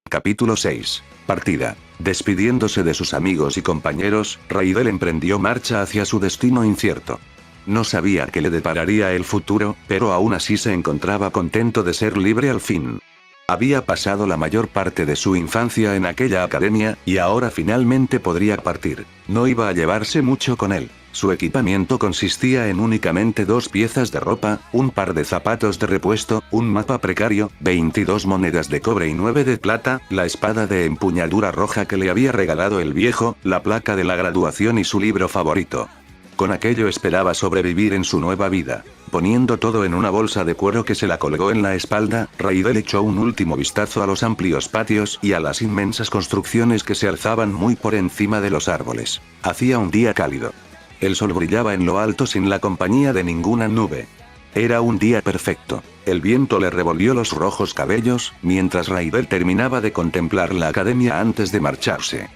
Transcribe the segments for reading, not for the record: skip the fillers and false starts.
Capítulo 6. Partida. Despidiéndose de sus amigos y compañeros, Raidel emprendió marcha hacia su destino incierto. No sabía qué le depararía el futuro, pero aún así se encontraba contento de ser libre al fin. Había pasado la mayor parte de su infancia en aquella academia, y ahora finalmente podría partir. No iba a llevarse mucho con él. Su equipamiento consistía en únicamente 2 piezas de ropa, un par de zapatos de repuesto, un mapa precario, 22 monedas de cobre y 9 de plata, la espada de empuñadura roja que le había regalado el viejo, la placa de la graduación y su libro favorito. Con aquello esperaba sobrevivir en su nueva vida. Poniendo todo en una bolsa de cuero que se la colgó en la espalda, Raidel echó un último vistazo a los amplios patios y a las inmensas construcciones que se alzaban muy por encima de los árboles. Hacía un día cálido. El sol brillaba en lo alto sin la compañía de ninguna nube. Era un día perfecto. El viento le revolvió los rojos cabellos, mientras Raidel terminaba de contemplar la academia antes de marcharse.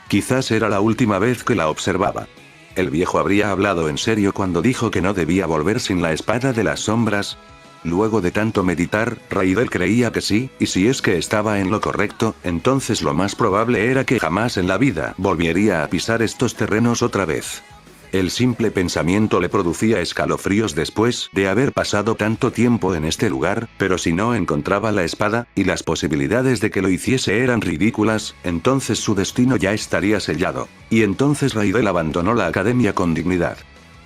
Quizás era la última vez que la observaba. El viejo habría hablado en serio cuando dijo que no debía volver sin la espada de las sombras. Luego de tanto meditar, Raidel creía que sí, y si es que estaba en lo correcto, entonces lo más probable era que jamás en la vida volvería a pisar estos terrenos otra vez. El simple pensamiento le producía escalofríos después de haber pasado tanto tiempo en este lugar, pero si no encontraba la espada, y las posibilidades de que lo hiciese eran ridículas, entonces su destino ya estaría sellado. Y entonces Raidel abandonó la academia con dignidad.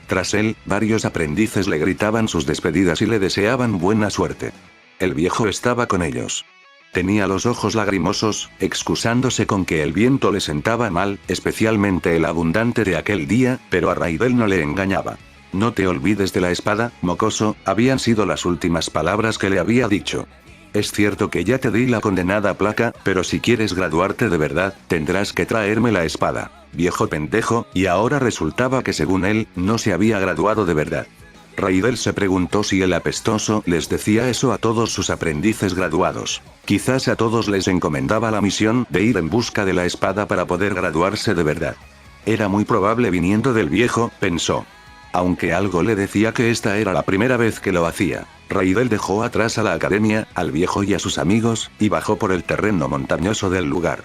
Tras él, varios aprendices le gritaban sus despedidas y le deseaban buena suerte. El viejo estaba con ellos. Tenía los ojos lagrimosos, excusándose con que el viento le sentaba mal, especialmente el abundante de aquel día, pero a Raidel no le engañaba. No te olvides de la espada, mocoso, habían sido las últimas palabras que le había dicho. Es cierto que ya te di la condenada placa, pero si quieres graduarte de verdad, tendrás que traerme la espada. Viejo pendejo, y ahora resultaba que según él, no se había graduado de verdad. Raidel se preguntó si el apestoso les decía eso a todos sus aprendices graduados. Quizás a todos les encomendaba la misión de ir en busca de la espada para poder graduarse de verdad. Era muy probable viniendo del viejo, pensó. Aunque algo le decía que esta era la primera vez que lo hacía. Raidel dejó atrás a la academia, al viejo y a sus amigos, y bajó por el terreno montañoso del lugar.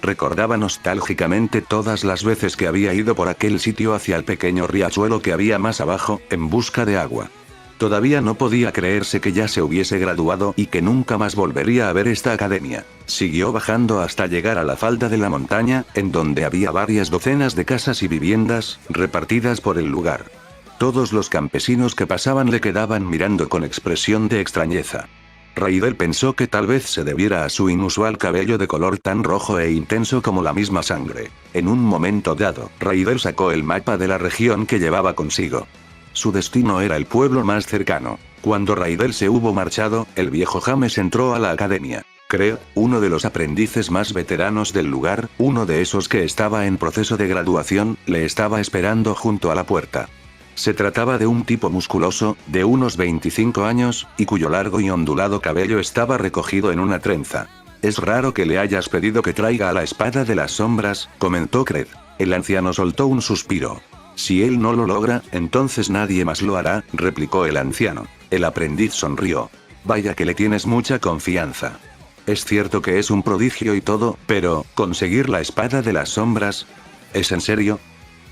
Recordaba nostálgicamente todas las veces que había ido por aquel sitio hacia el pequeño riachuelo que había más abajo, en busca de agua. Todavía no podía creerse que ya se hubiese graduado y que nunca más volvería a ver esta academia. Siguió bajando hasta llegar a la falda de la montaña, en donde había varias docenas de casas y viviendas, repartidas por el lugar. Todos los campesinos que pasaban le quedaban mirando con expresión de extrañeza. Raidel pensó que tal vez se debiera a su inusual cabello de color tan rojo e intenso como la misma sangre. En un momento dado, Raidel sacó el mapa de la región que llevaba consigo. Su destino era el pueblo más cercano. Cuando Raidel se hubo marchado, el viejo James entró a la academia. Creo, uno de los aprendices más veteranos del lugar, uno de esos que estaba en proceso de graduación, le estaba esperando junto a la puerta. Se trataba de un tipo musculoso, de unos 25 años, y cuyo largo y ondulado cabello estaba recogido en una trenza. Es raro que le hayas pedido que traiga a la espada de las sombras, comentó Cred. El anciano soltó un suspiro. Si él no lo logra, entonces nadie más lo hará, replicó el anciano. El aprendiz sonrió. Vaya que le tienes mucha confianza. Es cierto que es un prodigio y todo, pero, ¿conseguir la espada de las sombras? ¿Es en serio?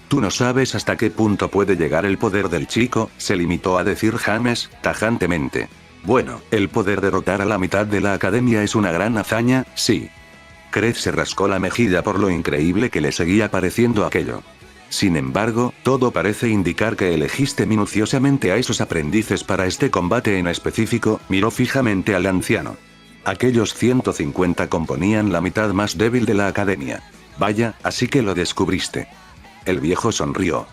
Tú no sabes hasta qué punto puede llegar el poder del chico, se limitó a decir James, tajantemente. Bueno, el poder derrotar a la mitad de la academia es una gran hazaña, sí. Cred se rascó la mejilla por lo increíble que le seguía pareciendo aquello. Sin embargo, todo parece indicar que elegiste minuciosamente a esos aprendices para este combate en específico, miró fijamente al anciano. Aquellos 150 componían la mitad más débil de la academia. Vaya, así que lo descubriste. El viejo sonrió.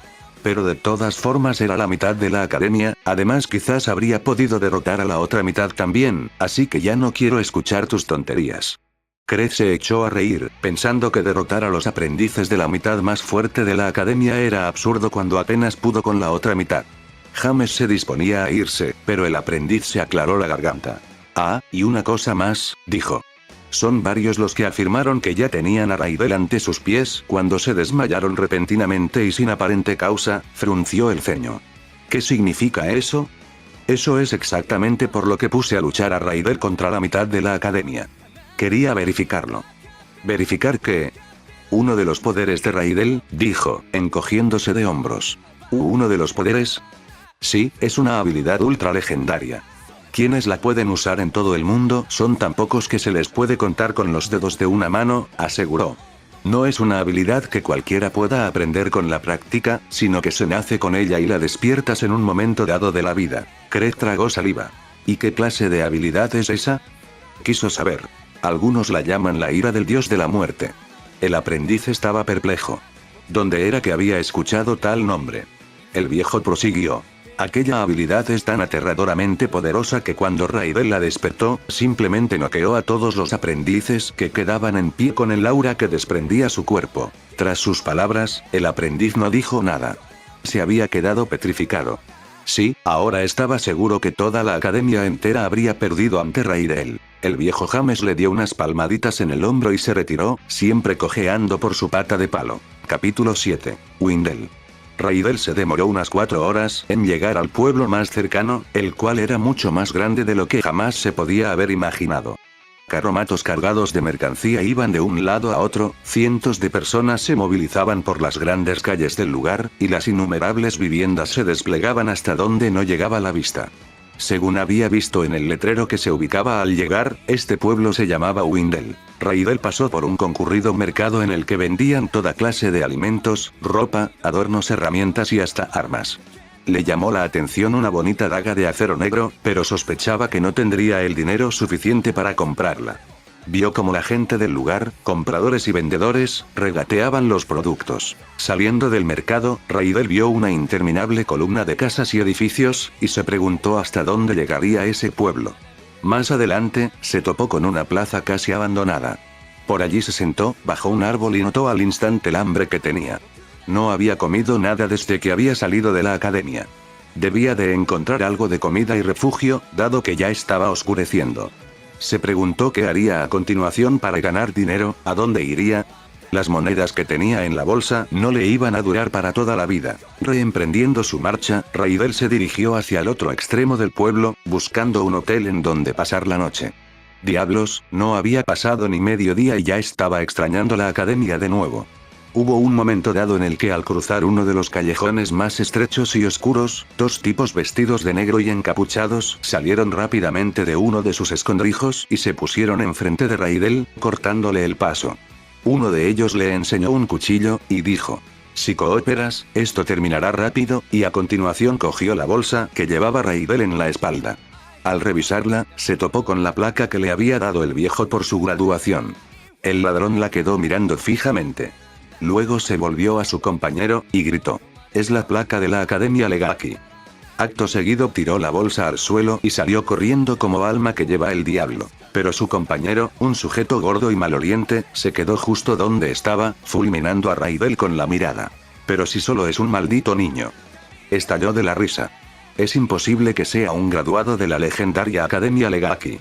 Pero de todas formas era la mitad de la academia, además quizás habría podido derrotar a la otra mitad también, así que ya no quiero escuchar tus tonterías. Cred se echó a reír, pensando que derrotar a los aprendices de la mitad más fuerte de la academia era absurdo cuando apenas pudo con la otra mitad. James se disponía a irse, pero el aprendiz se aclaró la garganta. Ah, y una cosa más, dijo. Son varios los que afirmaron que ya tenían a Raidel ante sus pies cuando se desmayaron repentinamente y sin aparente causa, frunció el ceño. ¿Qué significa eso? Eso es exactamente por lo que puse a luchar a Raidel contra la mitad de la academia. Quería verificarlo. ¿Verificar qué? Uno de los poderes de Raidel, dijo, encogiéndose de hombros. ¿Uno de los poderes? Sí, es una habilidad ultra legendaria. Quienes la pueden usar en todo el mundo son tan pocos que se les puede contar con los dedos de una mano, aseguró. No es una habilidad que cualquiera pueda aprender con la práctica, sino que se nace con ella y la despiertas en un momento dado de la vida. Craig tragó saliva. ¿Y qué clase de habilidad es esa? Quiso saber. Algunos la llaman la ira del dios de la muerte. El aprendiz estaba perplejo. ¿Dónde era que había escuchado tal nombre? El viejo prosiguió. Aquella habilidad es tan aterradoramente poderosa que cuando Raidel la despertó, simplemente noqueó a todos los aprendices que quedaban en pie con el aura que desprendía su cuerpo. Tras sus palabras, el aprendiz no dijo nada. Se había quedado petrificado. Sí, ahora estaba seguro que toda la academia entera habría perdido ante Raidel. El viejo James le dio unas palmaditas en el hombro y se retiró, siempre cojeando por su pata de palo. Capítulo 7. Windel. Raidel se demoró unas 4 horas en llegar al pueblo más cercano, el cual era mucho más grande de lo que jamás se podía haber imaginado. Carromatos cargados de mercancía iban de un lado a otro, cientos de personas se movilizaban por las grandes calles del lugar, y las innumerables viviendas se desplegaban hasta donde no llegaba la vista. Según había visto en el letrero que se ubicaba al llegar, este pueblo se llamaba Windel. Raidel pasó por un concurrido mercado en el que vendían toda clase de alimentos, ropa, adornos, herramientas y hasta armas. Le llamó la atención una bonita daga de acero negro, pero sospechaba que no tendría el dinero suficiente para comprarla. Vio como la gente del lugar, compradores y vendedores, regateaban los productos. Saliendo del mercado, Raidel vio una interminable columna de casas y edificios, y se preguntó hasta dónde llegaría ese pueblo. Más adelante, se topó con una plaza casi abandonada. Por allí se sentó, bajo un árbol y notó al instante el hambre que tenía. No había comido nada desde que había salido de la academia. Debía de encontrar algo de comida y refugio, dado que ya estaba oscureciendo. Se preguntó qué haría a continuación para ganar dinero, a dónde iría. Las monedas que tenía en la bolsa no le iban a durar para toda la vida. Reemprendiendo su marcha, Raidel se dirigió hacia el otro extremo del pueblo, buscando un hotel en donde pasar la noche. Diablos, no había pasado ni medio día y ya estaba extrañando la academia de nuevo. Hubo un momento dado en el que al cruzar uno de los callejones más estrechos y oscuros, 2 tipos vestidos de negro y encapuchados salieron rápidamente de uno de sus escondrijos y se pusieron enfrente de Raidel, cortándole el paso. Uno de ellos le enseñó un cuchillo, y dijo: «Si cooperas, esto terminará rápido», y a continuación cogió la bolsa que llevaba Raidel en la espalda. Al revisarla, se topó con la placa que le había dado el viejo por su graduación. El ladrón la quedó mirando fijamente. Luego se volvió a su compañero, y gritó: «Es la placa de la Academia Legaki». Acto seguido tiró la bolsa al suelo y salió corriendo como alma que lleva el diablo. Pero su compañero, un sujeto gordo y maloliente, se quedó justo donde estaba, fulminando a Raidel con la mirada. «Pero si solo es un maldito niño». Estalló de la risa. «Es imposible que sea un graduado de la legendaria Academia Legaki.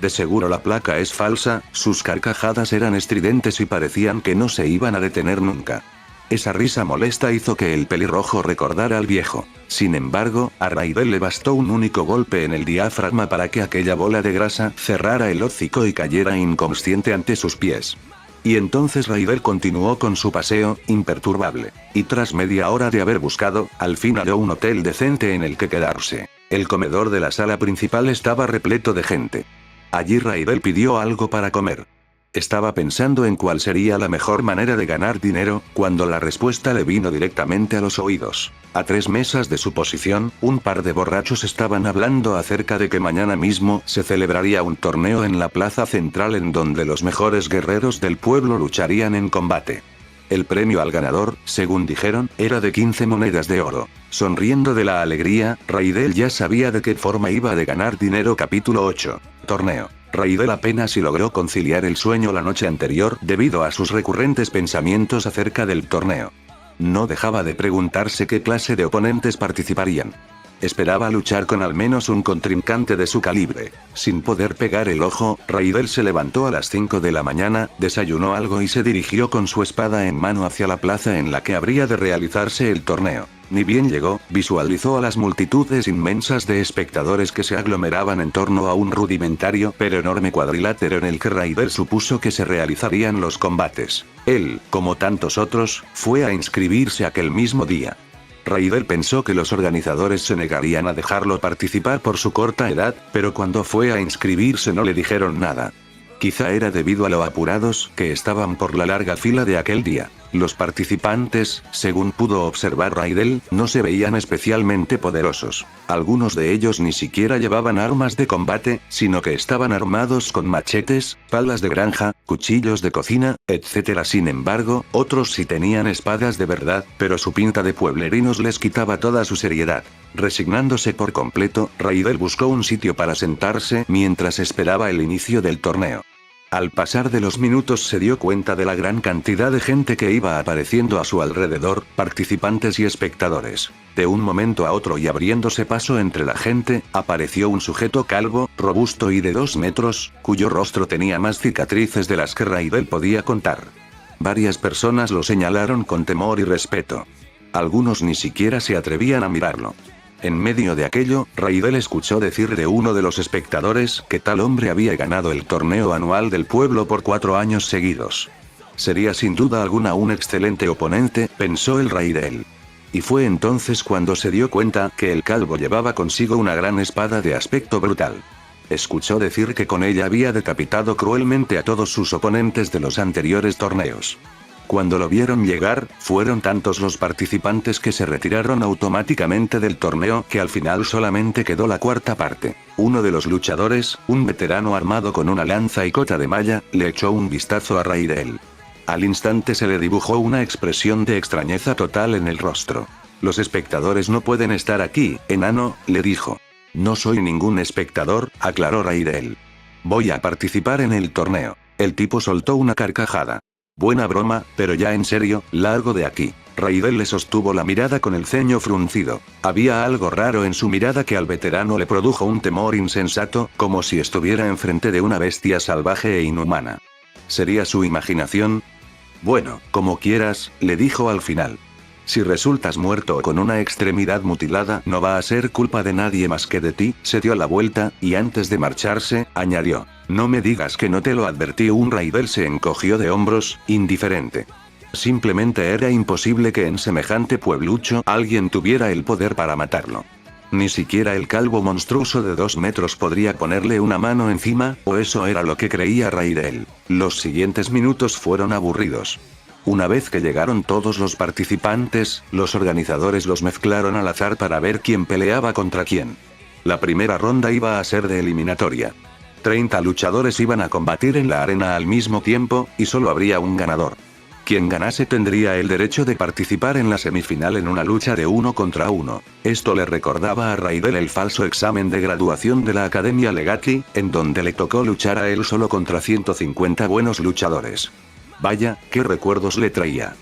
De seguro la placa es falsa». Sus carcajadas eran estridentes y parecían que no se iban a detener nunca. Esa risa molesta hizo que el pelirrojo recordara al viejo. Sin embargo, a Raidel le bastó un único golpe en el diafragma para que aquella bola de grasa cerrara el hocico y cayera inconsciente ante sus pies. Y entonces Raidel continuó con su paseo, imperturbable. Y tras media hora de haber buscado, al fin halló un hotel decente en el que quedarse. El comedor de la sala principal estaba repleto de gente. Allí Raidel pidió algo para comer. Estaba pensando en cuál sería la mejor manera de ganar dinero, cuando la respuesta le vino directamente a los oídos. A 3 mesas de su posición, un par de borrachos estaban hablando acerca de que mañana mismo se celebraría un torneo en la plaza central en donde los mejores guerreros del pueblo lucharían en combate. El premio al ganador, según dijeron, era de 15 monedas de oro. Sonriendo de la alegría, Raidel ya sabía de qué forma iba de ganar dinero. Capítulo 8. Torneo. Raidel apenas si logró conciliar el sueño la noche anterior debido a sus recurrentes pensamientos acerca del torneo. No dejaba de preguntarse qué clase de oponentes participarían. Esperaba luchar con al menos un contrincante de su calibre. Sin poder pegar el ojo, Raidel se levantó a las 5 de la mañana, desayunó algo y se dirigió con su espada en mano hacia la plaza en la que habría de realizarse el torneo. Ni bien llegó, visualizó a las multitudes inmensas de espectadores que se aglomeraban en torno a un rudimentario pero enorme cuadrilátero en el que Raidel supuso que se realizarían los combates. Él, como tantos otros, fue a inscribirse aquel mismo día. Raidel pensó que los organizadores se negarían a dejarlo participar por su corta edad, pero cuando fue a inscribirse no le dijeron nada. Quizá era debido a lo apurados que estaban por la larga fila de aquel día. Los participantes, según pudo observar Raidel, no se veían especialmente poderosos. Algunos de ellos ni siquiera llevaban armas de combate, sino que estaban armados con machetes, palas de granja, cuchillos de cocina, etc. Sin embargo, otros sí tenían espadas de verdad, pero su pinta de pueblerinos les quitaba toda su seriedad. Resignándose por completo, Raidel buscó un sitio para sentarse mientras esperaba el inicio del torneo. Al pasar de los minutos se dio cuenta de la gran cantidad de gente que iba apareciendo a su alrededor, participantes y espectadores. De un momento a otro y abriéndose paso entre la gente, apareció un sujeto calvo, robusto y de 2 metros, cuyo rostro tenía más cicatrices de las que Raidel podía contar. Varias personas lo señalaron con temor y respeto. Algunos ni siquiera se atrevían a mirarlo. En medio de aquello, Raidel escuchó decir de uno de los espectadores que tal hombre había ganado el torneo anual del pueblo por 4 años seguidos. Sería sin duda alguna un excelente oponente, pensó el Raidel. Y fue entonces cuando se dio cuenta que el calvo llevaba consigo una gran espada de aspecto brutal. Escuchó decir que con ella había decapitado cruelmente a todos sus oponentes de los anteriores torneos. Cuando lo vieron llegar, fueron tantos los participantes que se retiraron automáticamente del torneo que al final solamente quedó la cuarta parte. Uno de los luchadores, un veterano armado con una lanza y cota de malla, le echó un vistazo a Raidel. Al instante se le dibujó una expresión de extrañeza total en el rostro. Los espectadores no pueden estar aquí, enano, le dijo. No soy ningún espectador, aclaró Raidel. Voy a participar en el torneo. El tipo soltó una carcajada. Buena broma, pero ya en serio, largo de aquí. Raidel le sostuvo la mirada con el ceño fruncido. Había algo raro en su mirada que al veterano le produjo un temor insensato, como si estuviera enfrente de una bestia salvaje e inhumana. ¿Sería su imaginación? Bueno, como quieras, le dijo al final. Si resultas muerto o con una extremidad mutilada, no va a ser culpa de nadie más que de ti. Se dio la vuelta, y antes de marcharse, añadió. No me digas que no te lo advertí. Un Raidel se encogió de hombros, indiferente. Simplemente era imposible que en semejante pueblucho alguien tuviera el poder para matarlo. Ni siquiera el calvo monstruoso de 2 metros podría ponerle una mano encima, o eso era lo que creía Raidel. Los siguientes minutos fueron aburridos. Una vez que llegaron todos los participantes, los organizadores los mezclaron al azar para ver quién peleaba contra quién. La primera ronda iba a ser de eliminatoria. 30 luchadores iban a combatir en la arena al mismo tiempo, y solo habría un ganador. Quien ganase tendría el derecho de participar en la semifinal en una lucha de 1 contra 1. Esto le recordaba a Raidel el falso examen de graduación de la Academia Legati, en donde le tocó luchar a él solo contra 150 buenos luchadores. Vaya, qué recuerdos le traía.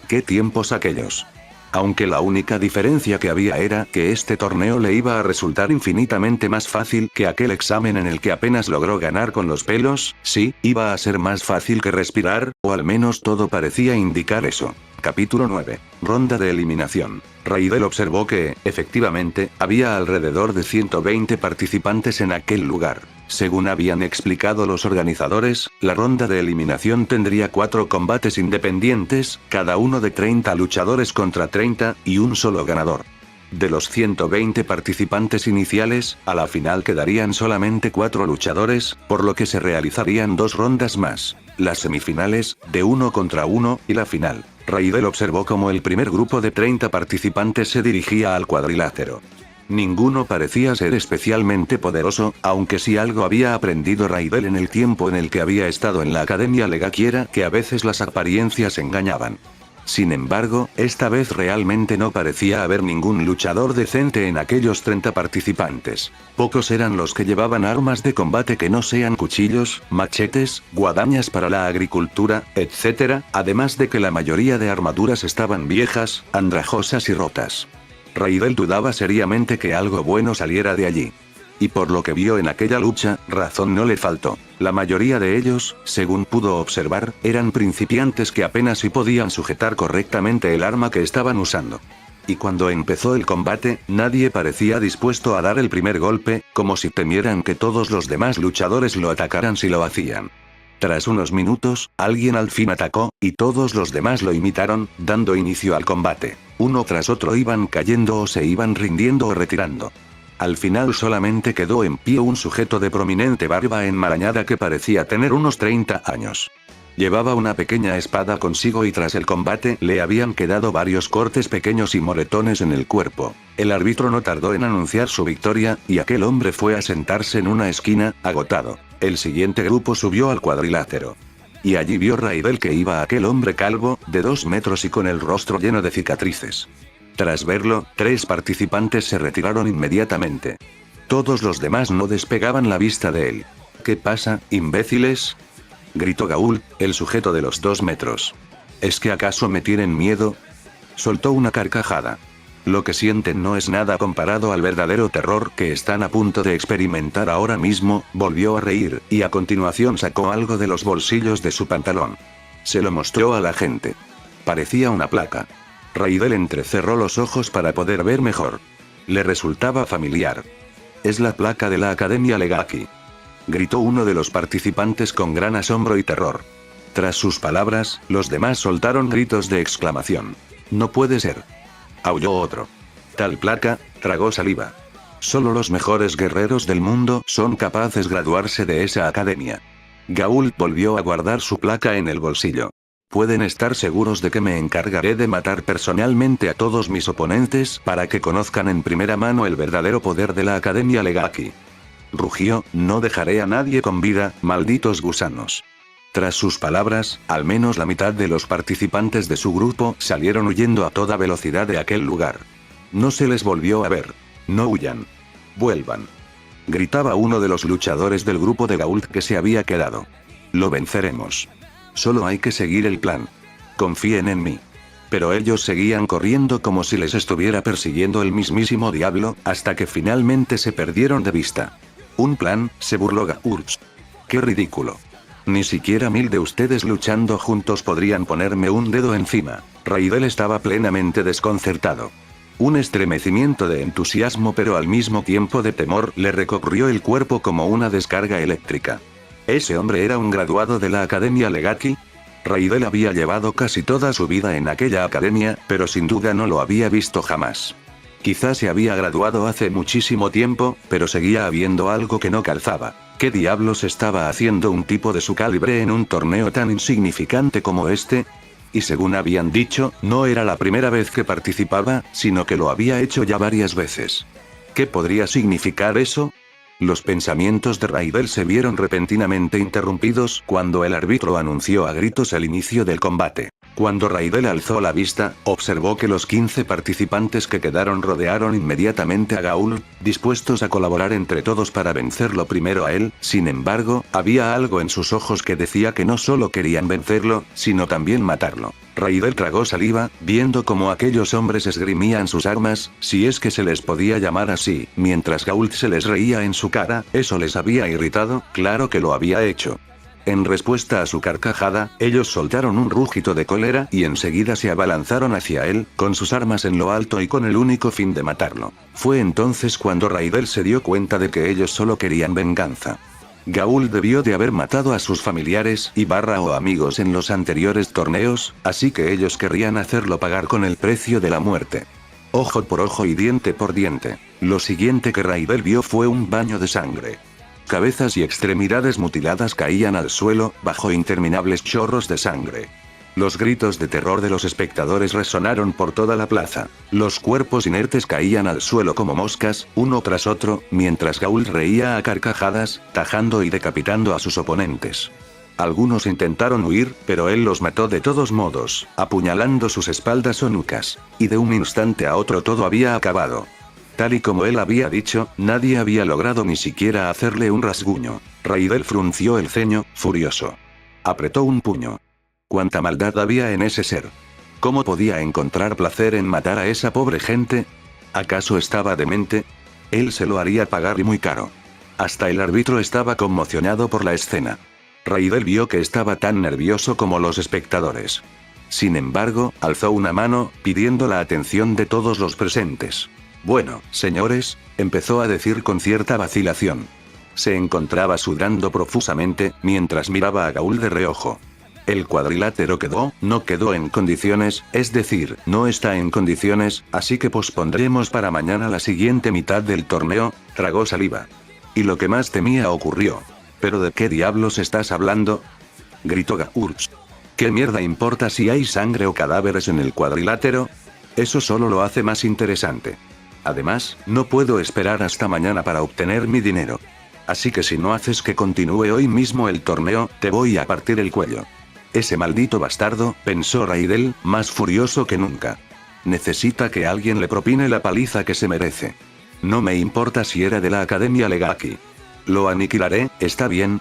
Qué tiempos aquellos. Aunque la única diferencia que había era que este torneo le iba a resultar infinitamente más fácil que aquel examen en el que apenas logró ganar con los pelos, sí, iba a ser más fácil que respirar, o al menos todo parecía indicar eso. Capítulo 9. Ronda de eliminación. Raidel observó que, efectivamente, había alrededor de 120 participantes en aquel lugar. Según habían explicado los organizadores, la ronda de eliminación tendría 4 combates independientes, cada uno de 30 luchadores contra 30, y un solo ganador. De los 120 participantes iniciales, a la final quedarían solamente 4 luchadores, por lo que se realizarían 2 rondas más. Las semifinales, de 1 contra 1, y la final. Raidel observó cómo el primer grupo de 30 participantes se dirigía al cuadrilátero. Ninguno parecía ser especialmente poderoso, aunque si algo había aprendido Raidel en el tiempo en el que había estado en la Academia Legati era que a veces las apariencias engañaban. Sin embargo, esta vez realmente no parecía haber ningún luchador decente en aquellos 30 participantes. Pocos eran los que llevaban armas de combate que no sean cuchillos, machetes, guadañas para la agricultura, etc., además de que la mayoría de armaduras estaban viejas, andrajosas y rotas. Raidel dudaba seriamente que algo bueno saliera de allí. Y por lo que vio en aquella lucha, razón no le faltó. La mayoría de ellos, según pudo observar, eran principiantes que apenas si podían sujetar correctamente el arma que estaban usando. Y cuando empezó el combate, nadie parecía dispuesto a dar el primer golpe, como si temieran que todos los demás luchadores lo atacaran si lo hacían. Tras unos minutos, alguien al fin atacó, y todos los demás lo imitaron, dando inicio al combate. Uno tras otro iban cayendo o se iban rindiendo o retirando. Al final solamente quedó en pie un sujeto de prominente barba enmarañada que parecía tener unos 30 años. Llevaba una pequeña espada consigo y tras el combate le habían quedado varios cortes pequeños y moretones en el cuerpo. El árbitro no tardó en anunciar su victoria, y aquel hombre fue a sentarse en una esquina, agotado. El siguiente grupo subió al cuadrilátero. Y allí vio Raidel que iba aquel hombre calvo, de 2 metros y con el rostro lleno de cicatrices. Tras verlo, 3 participantes se retiraron inmediatamente. Todos los demás no despegaban la vista de él. ¿Qué pasa, imbéciles?, gritó Gaul, el sujeto de los 2 metros. ¿Es que acaso me tienen miedo? Soltó una carcajada. Lo que sienten no es nada comparado al verdadero terror que están a punto de experimentar ahora mismo. Volvió a reír, y a continuación sacó algo de los bolsillos de su pantalón. Se lo mostró a la gente. Parecía una placa. Raidel entrecerró los ojos para poder ver mejor. Le resultaba familiar. Es la placa de la Academia Legacy, gritó uno de los participantes con gran asombro y terror. Tras sus palabras, los demás soltaron gritos de exclamación. No puede ser, aulló otro. Tal placa, tragó saliva. Solo los mejores guerreros del mundo son capaces de graduarse de esa academia. Gaul volvió a guardar su placa en el bolsillo. Pueden estar seguros de que me encargaré de matar personalmente a todos mis oponentes para que conozcan en primera mano el verdadero poder de la Academia Legacy. Rugió, no dejaré a nadie con vida, malditos gusanos. Tras sus palabras, al menos la mitad de los participantes de su grupo salieron huyendo a toda velocidad de aquel lugar. No se les volvió a ver. No huyan. Vuelvan, gritaba uno de los luchadores del grupo de Gaul que se había quedado. Lo venceremos. Solo hay que seguir el plan. Confíen en mí. Pero ellos seguían corriendo como si les estuviera persiguiendo el mismísimo diablo, hasta que finalmente se perdieron de vista. ¿Un plan?, se burló Gaul. ¡Qué ridículo! Ni siquiera 1000 de ustedes luchando juntos podrían ponerme un dedo encima. Raidel estaba plenamente desconcertado. Un estremecimiento de entusiasmo pero al mismo tiempo de temor le recorrió el cuerpo como una descarga eléctrica. ¿Ese hombre era un graduado de la Academia Legacy? Raidel había llevado casi toda su vida en aquella academia, pero sin duda no lo había visto jamás. Quizás se había graduado hace muchísimo tiempo, pero seguía habiendo algo que no calzaba. ¿Qué diablos estaba haciendo un tipo de su calibre en un torneo tan insignificante como este? Y según habían dicho, no era la primera vez que participaba, sino que lo había hecho ya varias veces. ¿Qué podría significar eso? Los pensamientos de Raidel se vieron repentinamente interrumpidos cuando el árbitro anunció a gritos el inicio del combate. Cuando Raidel alzó la vista, observó que los 15 participantes que quedaron rodearon inmediatamente a Gaul, dispuestos a colaborar entre todos para vencerlo primero a él. Sin embargo, había algo en sus ojos que decía que no solo querían vencerlo, sino también matarlo. Raidel tragó saliva, viendo cómo aquellos hombres esgrimían sus armas, si es que se les podía llamar así, mientras Gaul se les reía en su cara. ¿Eso les había irritado? Claro que lo había hecho. En respuesta a su carcajada, ellos soltaron un rugido de cólera y enseguida se abalanzaron hacia él, con sus armas en lo alto y con el único fin de matarlo. Fue entonces cuando Raidel se dio cuenta de que ellos solo querían venganza. Gaul debió de haber matado a sus familiares o amigos en los anteriores torneos, así que ellos querrían hacerlo pagar con el precio de la muerte. Ojo por ojo y diente por diente. Lo siguiente que Raidel vio fue un baño de sangre. Cabezas y extremidades mutiladas caían al suelo, bajo interminables chorros de sangre. Los gritos de terror de los espectadores resonaron por toda la plaza. Los cuerpos inertes caían al suelo como moscas, uno tras otro, mientras Gaul reía a carcajadas, tajando y decapitando a sus oponentes. Algunos intentaron huir, pero él los mató de todos modos, apuñalando sus espaldas o nucas. Y de un instante a otro todo había acabado. Tal y como él había dicho, nadie había logrado ni siquiera hacerle un rasguño. Raidel frunció el ceño, furioso. Apretó un puño. ¿Cuánta maldad había en ese ser? ¿Cómo podía encontrar placer en matar a esa pobre gente? ¿Acaso estaba demente? Él se lo haría pagar y muy caro. Hasta el árbitro estaba conmocionado por la escena. Raidel vio que estaba tan nervioso como los espectadores. Sin embargo, alzó una mano, pidiendo la atención de todos los presentes. Bueno, señores, empezó a decir con cierta vacilación. Se encontraba sudando profusamente, mientras miraba a Gaul de reojo. El cuadrilátero no quedó en condiciones, es decir, no está en condiciones, así que pospondremos para mañana la siguiente mitad del torneo. Tragó saliva. Y lo que más temía ocurrió. ¿Pero de qué diablos estás hablando?, gritó Gaul. ¿Qué mierda importa si hay sangre o cadáveres en el cuadrilátero? Eso solo lo hace más interesante. Además, no puedo esperar hasta mañana para obtener mi dinero. Así que si no haces que continúe hoy mismo el torneo, te voy a partir el cuello. Ese maldito bastardo, pensó Raidel, más furioso que nunca. Necesita que alguien le propine la paliza que se merece. No me importa si era de la Academia Legaki. Lo aniquilaré, está bien,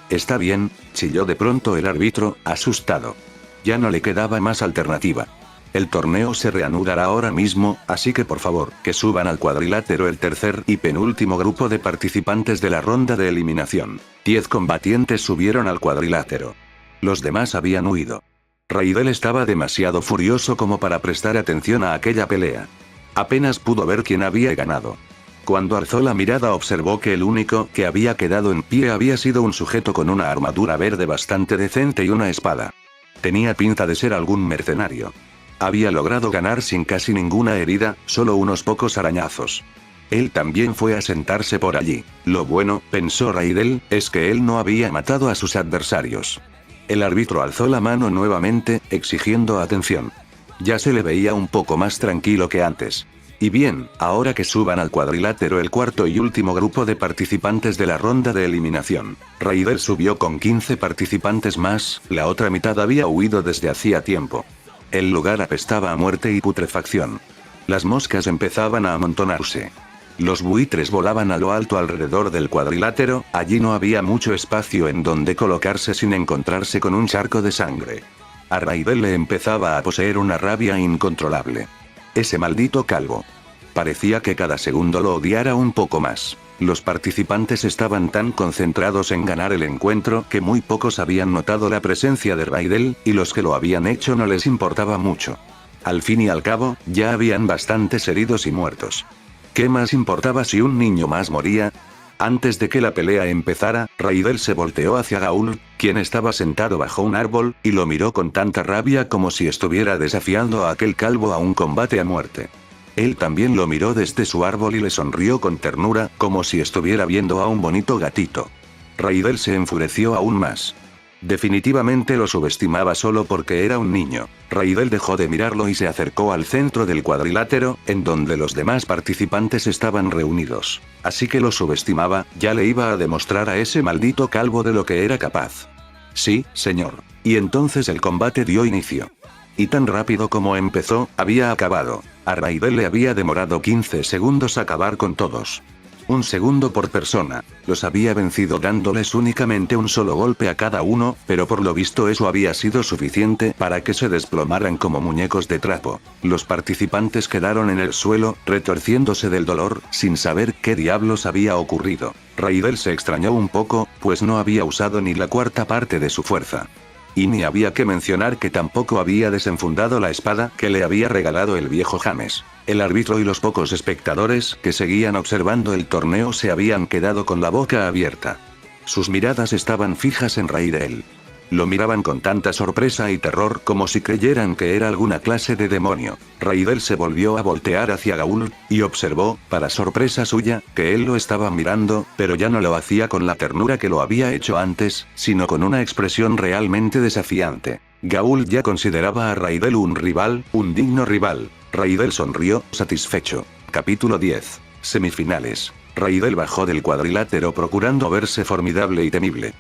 chilló de pronto el árbitro, asustado. Ya no le quedaba más alternativa. El torneo se reanudará ahora mismo, así que por favor, que suban al cuadrilátero el tercer y penúltimo grupo de participantes de la ronda de eliminación. 10 combatientes subieron al cuadrilátero. Los demás habían huido. Raidel estaba demasiado furioso como para prestar atención a aquella pelea. Apenas pudo ver quién había ganado. Cuando alzó la mirada observó que el único que había quedado en pie había sido un sujeto con una armadura verde bastante decente y una espada. Tenía pinta de ser algún mercenario. Había logrado ganar sin casi ninguna herida, solo unos pocos arañazos. Él también fue a sentarse por allí. Lo bueno, pensó Raidel, es que él no había matado a sus adversarios. El árbitro alzó la mano nuevamente, exigiendo atención. Ya se le veía un poco más tranquilo que antes. Y bien, ahora que suban al cuadrilátero el cuarto y último grupo de participantes de la ronda de eliminación. Raidel subió con 15 participantes más, la otra mitad había huido desde hacía tiempo. El lugar apestaba a muerte y putrefacción. Las moscas empezaban a amontonarse. Los buitres volaban a lo alto alrededor del cuadrilátero, allí no había mucho espacio en donde colocarse sin encontrarse con un charco de sangre. A Raidel le empezaba a poseer una rabia incontrolable. Ese maldito calvo. Parecía que cada segundo lo odiara un poco más. Los participantes estaban tan concentrados en ganar el encuentro que muy pocos habían notado la presencia de Raidel, y los que lo habían hecho no les importaba mucho. Al fin y al cabo, ya habían bastantes heridos y muertos. ¿Qué más importaba si un niño más moría? Antes de que la pelea empezara, Raidel se volteó hacia Gaul, quien estaba sentado bajo un árbol, y lo miró con tanta rabia como si estuviera desafiando a aquel calvo a un combate a muerte. Él también lo miró desde su árbol y le sonrió con ternura, como si estuviera viendo a un bonito gatito. Raidel se enfureció aún más. Definitivamente lo subestimaba solo porque era un niño. Raidel dejó de mirarlo y se acercó al centro del cuadrilátero, en donde los demás participantes estaban reunidos. Así que lo subestimaba, ya le iba a demostrar a ese maldito calvo de lo que era capaz. Sí, señor. Y entonces el combate dio inicio. Y tan rápido como empezó, había acabado. A Raidel le había demorado 15 segundos acabar con todos. 1 segundo por persona. Los había vencido dándoles únicamente un solo golpe a cada uno, pero por lo visto eso había sido suficiente para que se desplomaran como muñecos de trapo. Los participantes quedaron en el suelo, retorciéndose del dolor, sin saber qué diablos había ocurrido. Raidel se extrañó un poco, pues no había usado ni la cuarta parte de su fuerza. Y ni había que mencionar que tampoco había desenfundado la espada que le había regalado el viejo James. El árbitro y los pocos espectadores que seguían observando el torneo se habían quedado con la boca abierta. Sus miradas estaban fijas en Raidel. Lo miraban con tanta sorpresa y terror como si creyeran que era alguna clase de demonio. Raidel se volvió a voltear hacia Gaul, y observó, para sorpresa suya, que él lo estaba mirando, pero ya no lo hacía con la ternura que lo había hecho antes, sino con una expresión realmente desafiante. Gaul ya consideraba a Raidel un rival, un digno rival. Raidel sonrió, satisfecho. Capítulo 10. Semifinales. Raidel bajó del cuadrilátero procurando verse formidable y temible.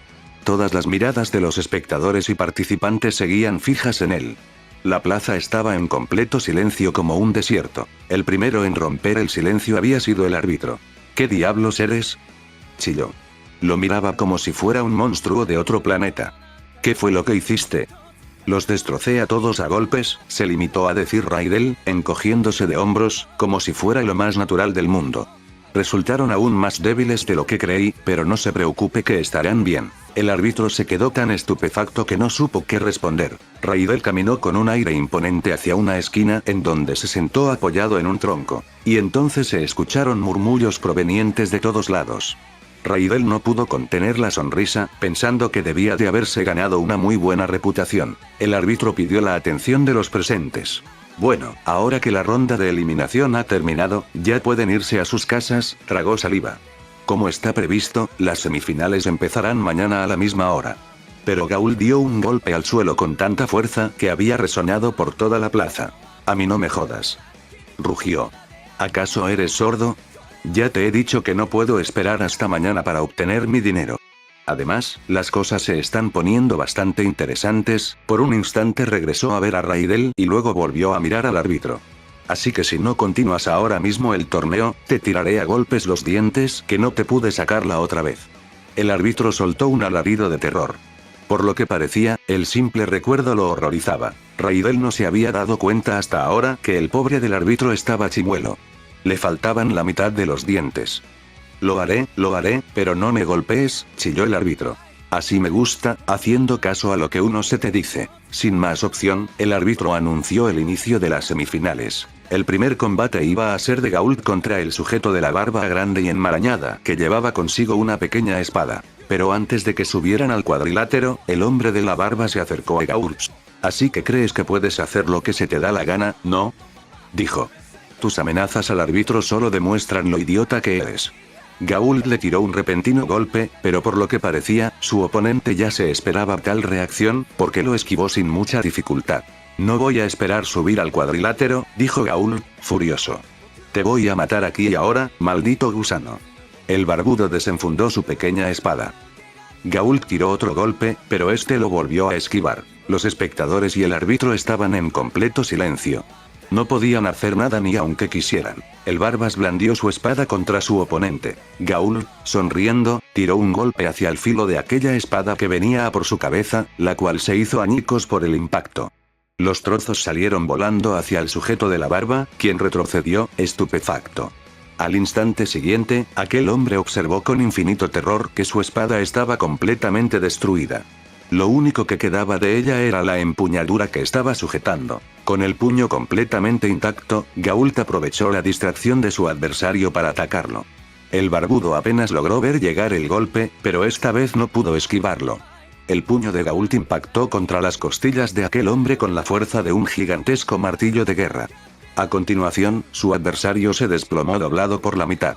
Todas las miradas de los espectadores y participantes seguían fijas en él. La plaza estaba en completo silencio como un desierto. El primero en romper el silencio había sido el árbitro. ¿Qué diablos eres?, chilló. Lo miraba como si fuera un monstruo de otro planeta. ¿Qué fue lo que hiciste?, Los destrocé a todos a golpes, se limitó a decir Raidel, encogiéndose de hombros, como si fuera lo más natural del mundo. Resultaron aún más débiles de lo que creí, pero no se preocupe que estarán bien. El árbitro se quedó tan estupefacto que no supo qué responder. Raidel caminó con un aire imponente hacia una esquina en donde se sentó apoyado en un tronco. Y entonces se escucharon murmullos provenientes de todos lados. Raidel no pudo contener la sonrisa, pensando que debía de haberse ganado una muy buena reputación. El árbitro pidió la atención de los presentes. Bueno, ahora que la ronda de eliminación ha terminado, ya pueden irse a sus casas, tragó saliva. Como está previsto, las semifinales empezarán mañana a la misma hora. Pero Gaul dio un golpe al suelo con tanta fuerza que había resonado por toda la plaza. A mí no me jodas. Rugió. ¿Acaso eres sordo? Ya te he dicho que no puedo esperar hasta mañana para obtener mi dinero. Además, las cosas se están poniendo bastante interesantes. Por un instante regresó a ver a Raidel y luego volvió a mirar al árbitro. Así que si no continúas ahora mismo el torneo, te tiraré a golpes los dientes que no te pude sacar la otra vez. El árbitro soltó un alarido de terror. Por lo que parecía, el simple recuerdo lo horrorizaba. Raidel no se había dado cuenta hasta ahora que el pobre del árbitro estaba chimuelo. Le faltaban la mitad de los dientes. Lo haré, pero no me golpees, chilló el árbitro. Así me gusta, haciendo caso a lo que uno se te dice. Sin más opción, el árbitro anunció el inicio de las semifinales. El primer combate iba a ser de Gaul contra el sujeto de la barba grande y enmarañada, que llevaba consigo una pequeña espada. Pero antes de que subieran al cuadrilátero, el hombre de la barba se acercó a Gaul. ¿Así que crees que puedes hacer lo que se te da la gana, no? Dijo. Tus amenazas al árbitro solo demuestran lo idiota que eres. Gaul le tiró un repentino golpe, pero por lo que parecía, su oponente ya se esperaba tal reacción, porque lo esquivó sin mucha dificultad. No voy a esperar subir al cuadrilátero, dijo Gaul, furioso. Te voy a matar aquí y ahora, maldito gusano. El barbudo desenfundó su pequeña espada. Gaul tiró otro golpe, pero este lo volvió a esquivar. Los espectadores y el árbitro estaban en completo silencio. No podían hacer nada ni aunque quisieran. El Barbas blandió su espada contra su oponente. Gaul, sonriendo, tiró un golpe hacia el filo de aquella espada que venía a por su cabeza, la cual se hizo añicos por el impacto. Los trozos salieron volando hacia el sujeto de la barba, quien retrocedió, estupefacto. Al instante siguiente, aquel hombre observó con infinito terror que su espada estaba completamente destruida. Lo único que quedaba de ella era la empuñadura que estaba sujetando. Con el puño completamente intacto, Gault aprovechó la distracción de su adversario para atacarlo. El barbudo apenas logró ver llegar el golpe, pero esta vez no pudo esquivarlo. El puño de Gault impactó contra las costillas de aquel hombre con la fuerza de un gigantesco martillo de guerra. A continuación, su adversario se desplomó doblado por la mitad.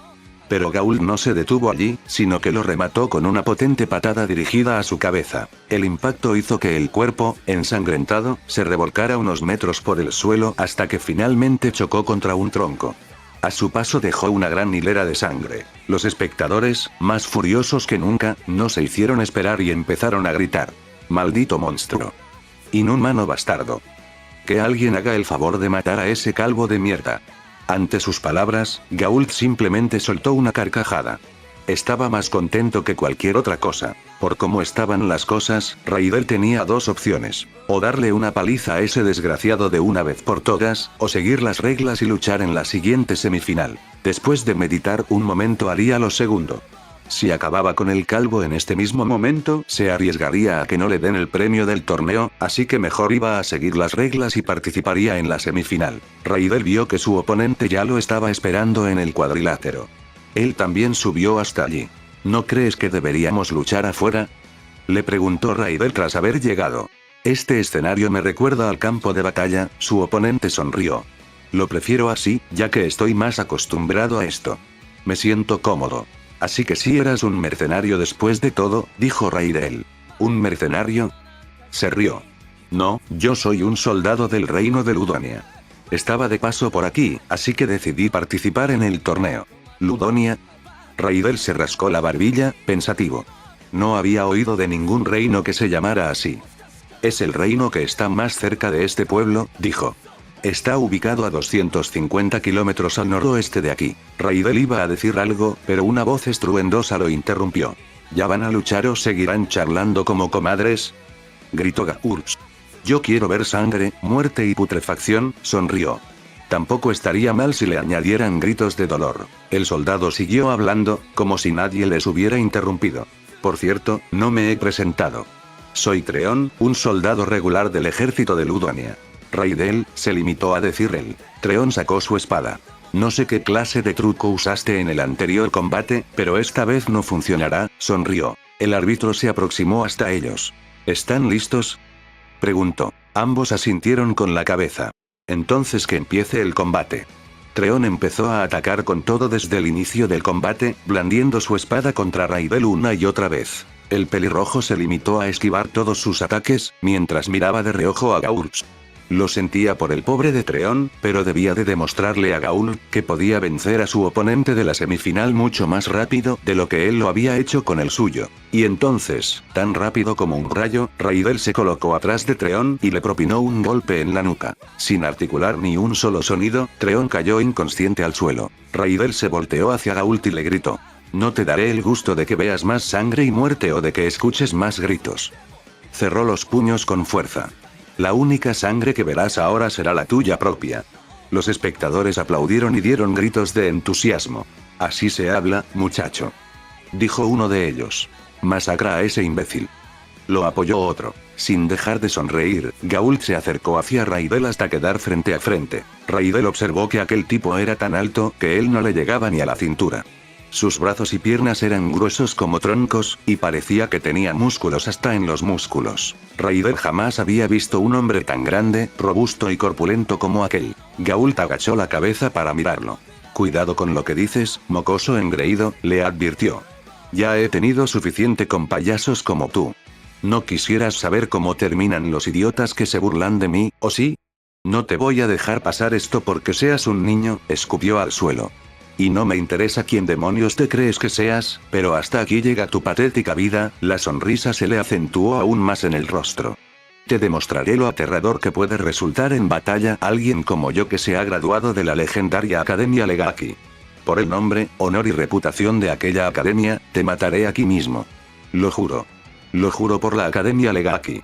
Pero Gault no se detuvo allí, sino que lo remató con una potente patada dirigida a su cabeza. El impacto hizo que el cuerpo, ensangrentado, se revolcara unos metros por el suelo hasta que finalmente chocó contra un tronco. A su paso dejó una gran hilera de sangre. Los espectadores, más furiosos que nunca, no se hicieron esperar y empezaron a gritar. ¡Maldito monstruo! ¡Inhumano bastardo! Que alguien haga el favor de matar a ese calvo de mierda. Ante sus palabras, Gault simplemente soltó una carcajada. Estaba más contento que cualquier otra cosa. Por cómo estaban las cosas, Raidel tenía dos opciones. O darle una paliza a ese desgraciado de una vez por todas, o seguir las reglas y luchar en la siguiente semifinal. Después de meditar un momento haría lo segundo. Si acababa con el calvo en este mismo momento, se arriesgaría a que no le den el premio del torneo, así que mejor iba a seguir las reglas y participaría en la semifinal. Raidel vio que su oponente ya lo estaba esperando en el cuadrilátero. Él también subió hasta allí. ¿No crees que deberíamos luchar afuera?, le preguntó Raidel tras haber llegado. Este escenario me recuerda al campo de batalla, su oponente sonrió. Lo prefiero así, ya que estoy más acostumbrado a esto. Me siento cómodo. Así que si eras un mercenario después de todo, dijo Raidel. ¿Un mercenario?, se rió. No, yo soy un soldado del reino de Ludonia. Estaba de paso por aquí, así que decidí participar en el torneo. ¿Ludonia? Raidel se rascó la barbilla, pensativo. No había oído de ningún reino que se llamara así. Es el reino que está más cerca de este pueblo, dijo. Está ubicado a 250 kilómetros al noroeste de aquí. Raidel iba a decir algo, pero una voz estruendosa lo interrumpió. ¿Ya van a luchar o seguirán charlando como comadres?, gritó Gault. Yo quiero ver sangre, muerte y putrefacción, sonrió. Tampoco estaría mal si le añadieran gritos de dolor. El soldado siguió hablando, como si nadie les hubiera interrumpido. Por cierto, no me he presentado. Soy Treón, un soldado regular del ejército de Ludonia. Raidel, se limitó a decir él. Treón sacó su espada. No sé qué clase de truco usaste en el anterior combate, pero esta vez no funcionará, sonrió. El árbitro se aproximó hasta ellos. ¿Están listos?, preguntó. Ambos asintieron con la cabeza. Entonces que empiece el combate. Treón empezó a atacar con todo desde el inicio del combate, blandiendo su espada contra Raidel una y otra vez. El pelirrojo se limitó a esquivar todos sus ataques, mientras miraba de reojo a Gaul. Lo sentía por el pobre de Treón, pero debía de demostrarle a Gaul que podía vencer a su oponente de la semifinal mucho más rápido de lo que él lo había hecho con el suyo. Y entonces, tan rápido como un rayo, Raidel se colocó atrás de Treón y le propinó un golpe en la nuca. Sin articular ni un solo sonido, Treón cayó inconsciente al suelo. Raidel se volteó hacia Gaul y le gritó: no te daré el gusto de que veas más sangre y muerte o de que escuches más gritos. Cerró los puños con fuerza. La única sangre que verás ahora será la tuya propia. Los espectadores aplaudieron y dieron gritos de entusiasmo. Así se habla, muchacho, dijo uno de ellos. Masacra a ese imbécil. Lo apoyó otro. Sin dejar de sonreír, Gaul se acercó hacia Raidel hasta quedar frente a frente. Raidel observó que aquel tipo era tan alto que él no le llegaba ni a la cintura. Sus brazos y piernas eran gruesos como troncos, y parecía que tenía músculos hasta en los músculos. Raidel jamás había visto un hombre tan grande, robusto y corpulento como aquel. Gaul agachó la cabeza para mirarlo. Cuidado con lo que dices, mocoso engreído, le advirtió. Ya he tenido suficiente con payasos como tú. ¿No quisieras saber cómo terminan los idiotas que se burlan de mí, o sí? No te voy a dejar pasar esto porque seas un niño, escupió al suelo. Y no me interesa quién demonios te crees que seas, pero hasta aquí llega tu patética vida. La sonrisa se le acentuó aún más en el rostro. Te demostraré lo aterrador que puede resultar en batalla alguien como yo que se ha graduado de la legendaria Academia Legaki. Por el nombre, honor y reputación de aquella academia, te mataré aquí mismo. Lo juro. Lo juro por la Academia Legaki.